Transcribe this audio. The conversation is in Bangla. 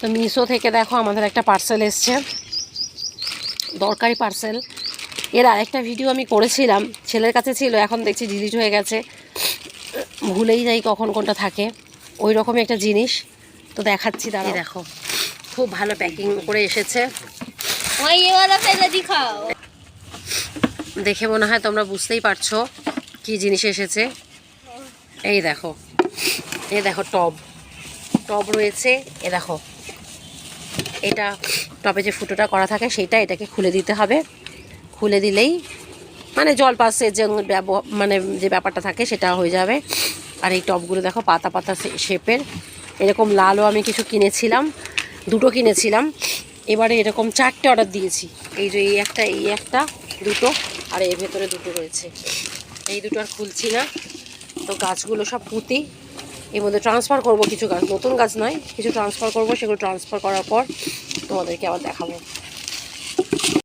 তো মিশো থেকে দেখো আমাদের একটা পার্সেল এসছে, দরকারি পার্সেল। এর আরেকটা ভিডিও আমি করেছিলাম, ছেলের কাছে ছিল, এখন দেখছি ডিলিট হয়ে গেছে, ভুলেই যাই কখন কোনটা থাকে। ওই রকমই একটা জিনিস, তো দেখাচ্ছি দাঁড়াও। দেখো খুব ভালো প্যাকিং করে এসেছে, দেখে মনে হয় তোমরা বুঝতেই পারছো কি জিনিস এসেছে। এই দেখো, এই দেখো টব রয়েছে। এ দেখো, এটা টবে যে ফুটোটা করা থাকে সেইটা, এটাকে খুলে দিতে হবে। খুলে দিলেই মানে জল পাসে যে মানে যে ব্যাপারটা থাকে সেটা হয়ে যাবে। আর এই টবগুলো দেখো পাতা পাতা শেপের, এরকম লালও আমি কিছু কিনেছিলাম, দুটো কিনেছিলাম। এবারে এরকম 4টে অর্ডার দিয়েছি। এই যে এই একটা দুটো, আর এর ভেতরে দুটো রয়েছে। এই দুটো আর খুলছি না। তো গাছগুলো সব পুঁতি, এর মধ্যে ট্রান্সফার করব কিছু গাছ, নতুন গাছ নয়, কিছু ট্রান্সফার করব। সেগুলো ট্রান্সফার করার পর তোমাদেরকে আবার দেখাবো।